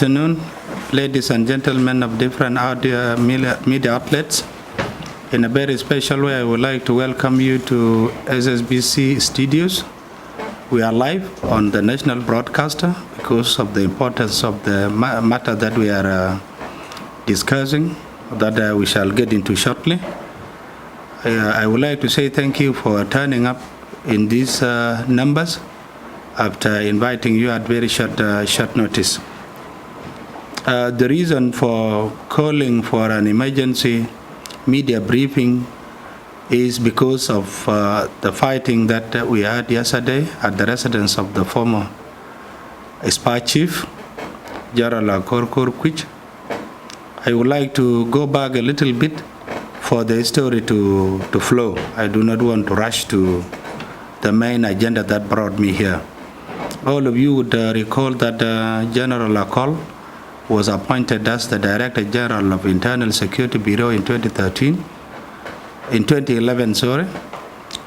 afternoon, ladies and gentlemen of different media outlets. In a very special way, I would like to welcome you to SSBC studios. We are live on the national broadcaster because of the importance of the matter that we are discussing, that we shall get into shortly. I would like to say thank you for turning up in these numbers after inviting you at very short notice. The reason for calling for an emergency media briefing is because of the fighting that we had yesterday at the residence of the former SPA chief, General Korkorkwich. I would like to go back a little bit for the story to flow. I do not want to rush to the main agenda that brought me here. All of you would recall that General Akol was appointed as the Director General of Internal Security Bureau in 2011, sorry.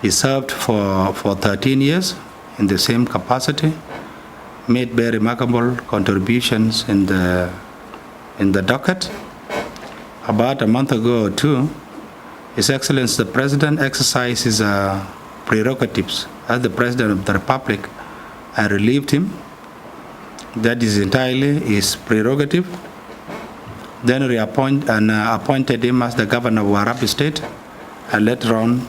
He served for 13 years in the same capacity, made very remarkable contributions in the docket. About a month ago or two, His Excellency the President exercised his prerogatives as the President of the Republic and relieved him. That is entirely his prerogative. Then appointed him as the Governor of Warabi State, and later on,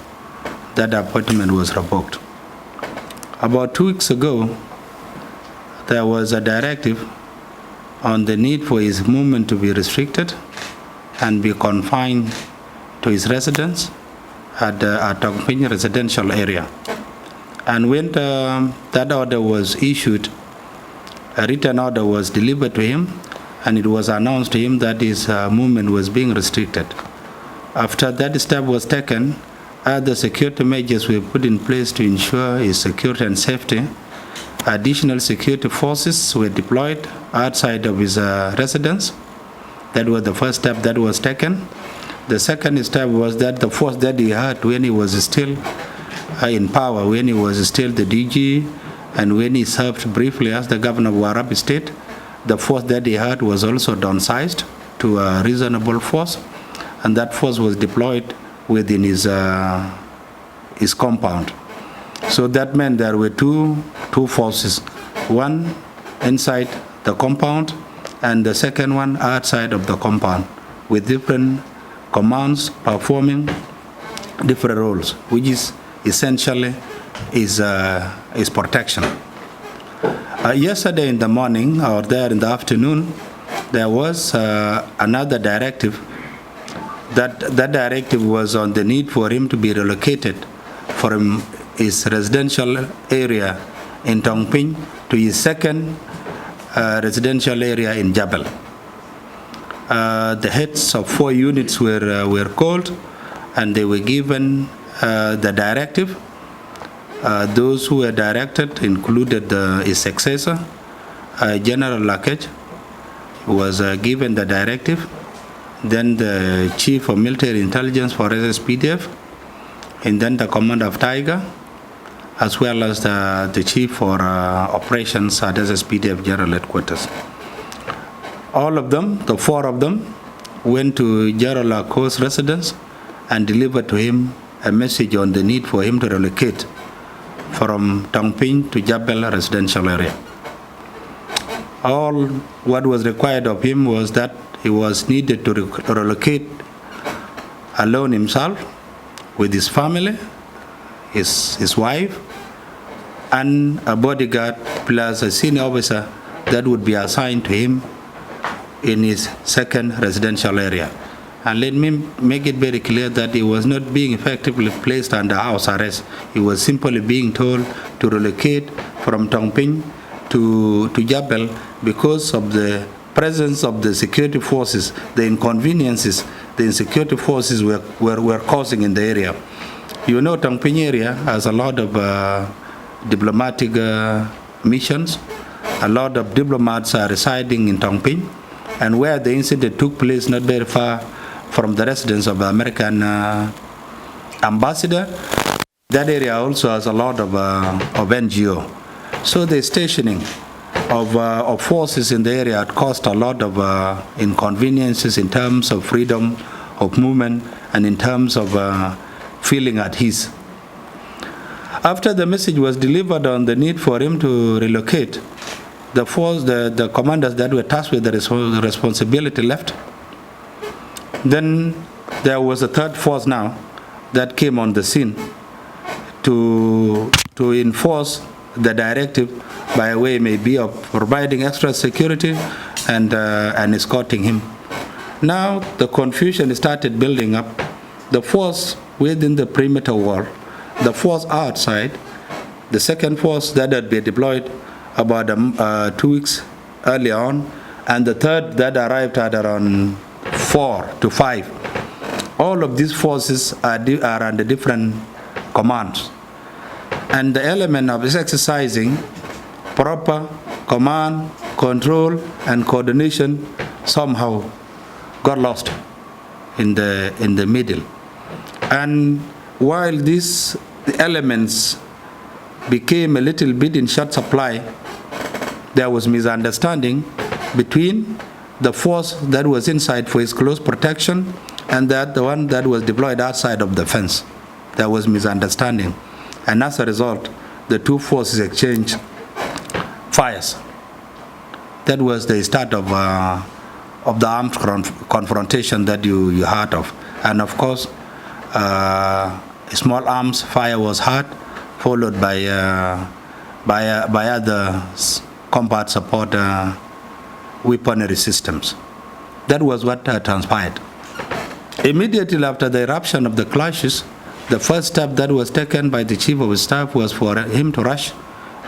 that appointment was revoked. About 2 weeks ago, there was a directive on the need for his movement to be restricted and be confined to his residence at Tongping residential area. And when that order was issued, a written order was delivered to him, and it was announced to him that his movement was being restricted. After that step was taken, other security measures were put in place to ensure his security and safety. Additional security forces were deployed outside of his residence. That was the first step that was taken. The second step was that the force that he had when he was still in power, when he was still the DG, and when he served briefly as the Governor of Warabi State, the force that he had was also downsized to a reasonable force, and that force was deployed within his compound. So that meant there were two forces, one inside the compound and the second one outside of the compound, with different commands performing different roles, which is essentially is protection. Yesterday in the morning, or there in the afternoon, there was another directive. That directive was on the need for him to be relocated from his residential area in Tongping to his second residential area in Jabal. The heads of 4 units were called, and they were given the directive. Those who were directed included his successor, General Lakej, who was given the directive, then the Chief of Military Intelligence for SSPDF, and then the Commander of Tiger, as well as the Chief for Operations at SSPDF General Headquarters. All of them, the 4 of them, went to General Akol's residence and delivered to him a message on the need for him to relocate from Tongping to Jabal residential area. All what was required of him was that he was needed to relocate alone himself, with his family, his wife, and a bodyguard plus a senior officer that would be assigned to him in his second residential area. And let me make it very clear that he was not being effectively placed under house arrest. He was simply being told to relocate from Tongping to Jabal because of the presence of the security forces, the inconveniences the insecurity forces were causing in the area. You know, Tongping area has a lot of diplomatic missions. A lot of diplomats are residing in Tongping, and where the incident took place, not very far from the residence of the American ambassador, that area also has a lot of NGO. So the stationing of forces in the area had caused a lot of inconveniences in terms of freedom of movement and in terms of feeling at ease. After the message was delivered on the need for him to relocate, the commanders that were tasked with the responsibility left. Then there was a third force now that came on the scene to enforce the directive by way maybe of providing extra security and escorting him. Now the confusion started building up. The force within the perimeter wall, the force outside, the second force that had been deployed about 2 weeks earlier on, and the third that arrived at around 4 to 5. All of these forces are under different commands. And the element of exercising proper command, control, and coordination somehow got lost in the middle. And while these elements became a little bit in short supply, there was misunderstanding between the force that was inside for his close protection and the one that was deployed outside of the fence. There was misunderstanding. And as a result, the two forces exchanged fires. That was the start of the armed confrontation that you heard of. And of course, small arms fire was heard, followed by other combat support weaponry systems. That was what transpired. Immediately after the eruption of the clashes, the first step that was taken by the chief of staff was for him to rush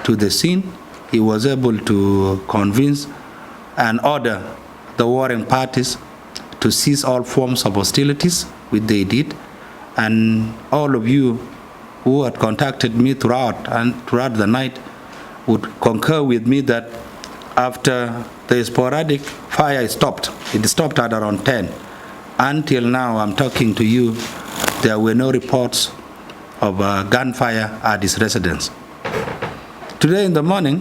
to the scene. He was able to convince and order the warring parties to cease all forms of hostilities, which they did. And all of you who had contacted me throughout the night would concur with me that after the sporadic fire stopped, it stopped at around 10. Until now, I'm talking to you, there were no reports of gunfire at his residence. Today in the morning,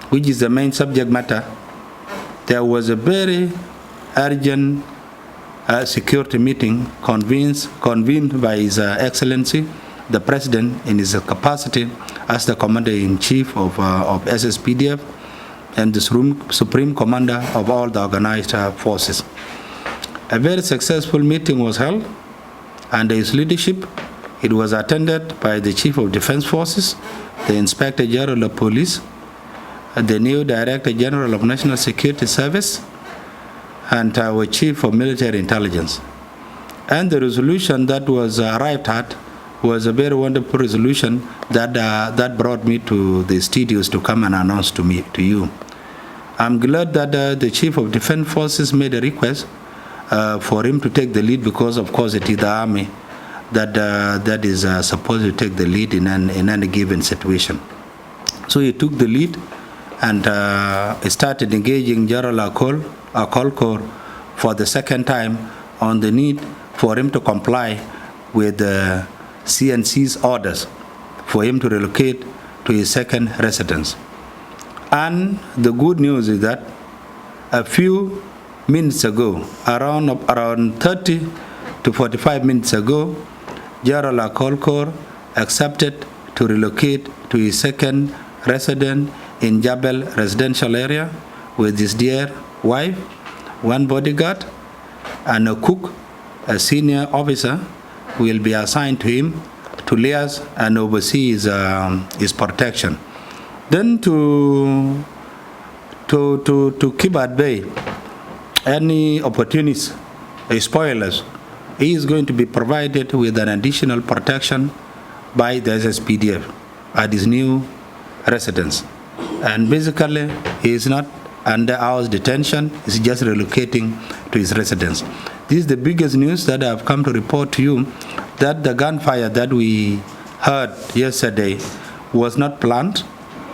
which is the main subject matter, there was a very urgent security meeting convened by His Excellency, the President, in his capacity as the Commander-in-Chief of SSPDF and the Supreme Commander of all the organized forces. A very successful meeting was held under his leadership. It was attended by the Chief of Defense Forces, the Inspector General of Police, the new Director General of National Security Service, and our Chief of Military Intelligence. And the resolution that was arrived at was a very wonderful resolution that brought me to the studios to come and announce to you. I'm glad that the Chief of Defense Forces made a request for him to take the lead, because of course it is the Army that is supposed to take the lead in any given situation. So he took the lead and started engaging General Akolkor for the second time on the need for him to comply with the CNC's orders for him to relocate to his second residence. And the good news is that a few minutes ago, around 30 to 45 minutes ago, General Akolkor accepted to relocate to his second residence in Jabal residential area with his dear wife, one bodyguard, and a cook, a senior officer, will be assigned to him to liaise and oversee his protection. Then to keep at bay any opportunists, spoilers, he is going to be provided with an additional protection by the SSPDF at his new residence. And basically, he is not under house detention, he's just relocating to his residence. This is the biggest news that I have come to report to you, that the gunfire that we heard yesterday was not planned.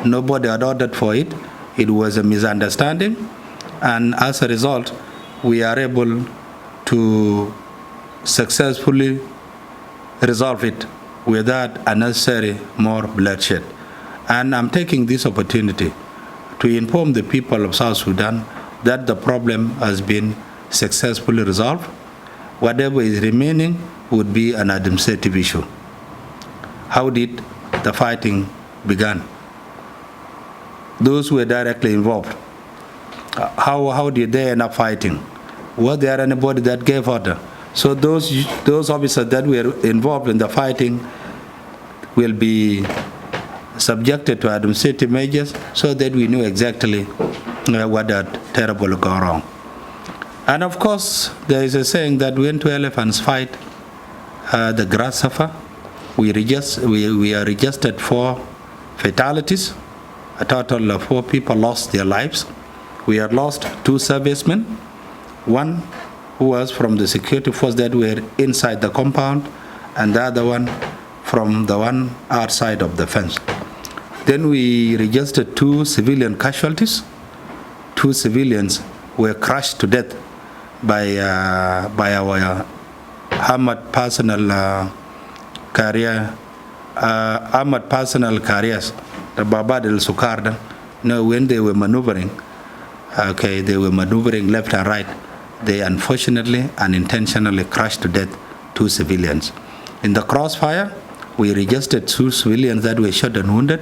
Nobody had ordered for it. It was a misunderstanding. And as a result, we are able to successfully resolve it without unnecessary more bloodshed. And I'm taking this opportunity to inform the people of South Sudan that the problem has been successfully resolved. Whatever is remaining would be an administrative issue. How did the fighting begin? Those who were directly involved, how did they end up fighting? Was there anybody that gave order? So those officers that were involved in the fighting will be subjected to administrative measures so that we know exactly what had terribly gone wrong. And of course, there is a saying that when two elephants fight, the grass suffer. We are registered 4 fatalities. A total of 4 people lost their lives. We have lost 2 servicemen, one who was from the security force that were inside the compound, and the other one from the one outside of the fence. Then we registered 2 civilian casualties. 2 civilians were crushed to death by our armored personnel carriers, the Babad el Sukarda. When they were maneuvering, they were maneuvering left and right. They unfortunately, unintentionally crushed to death 2 civilians. In the crossfire, we registered 2 civilians that were shot and wounded.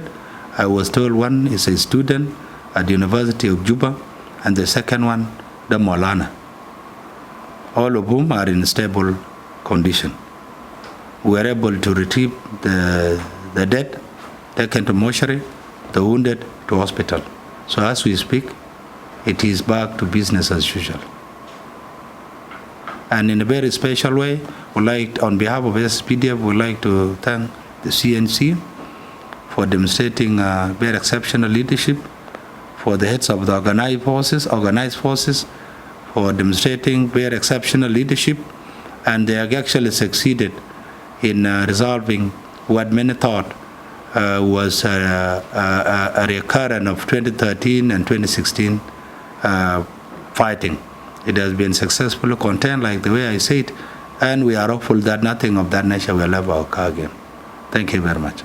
I was told one is a student at the University of Juba, and the second one, the Maulana, all of whom are in stable condition. We were able to retrieve the dead, taken to mortuary, the wounded to hospital. So as we speak, it is back to business as usual. And in a very special way, on behalf of SPDF, we'd like to thank the CNC for demonstrating very exceptional leadership, for the heads of the organized forces for demonstrating very exceptional leadership, and they have actually succeeded in resolving what many thought was a recurrence of 2013 and 2016 fighting. It has been successfully contained, like the way I said, and we are hopeful that nothing of that nature will ever occur again. Thank you very much.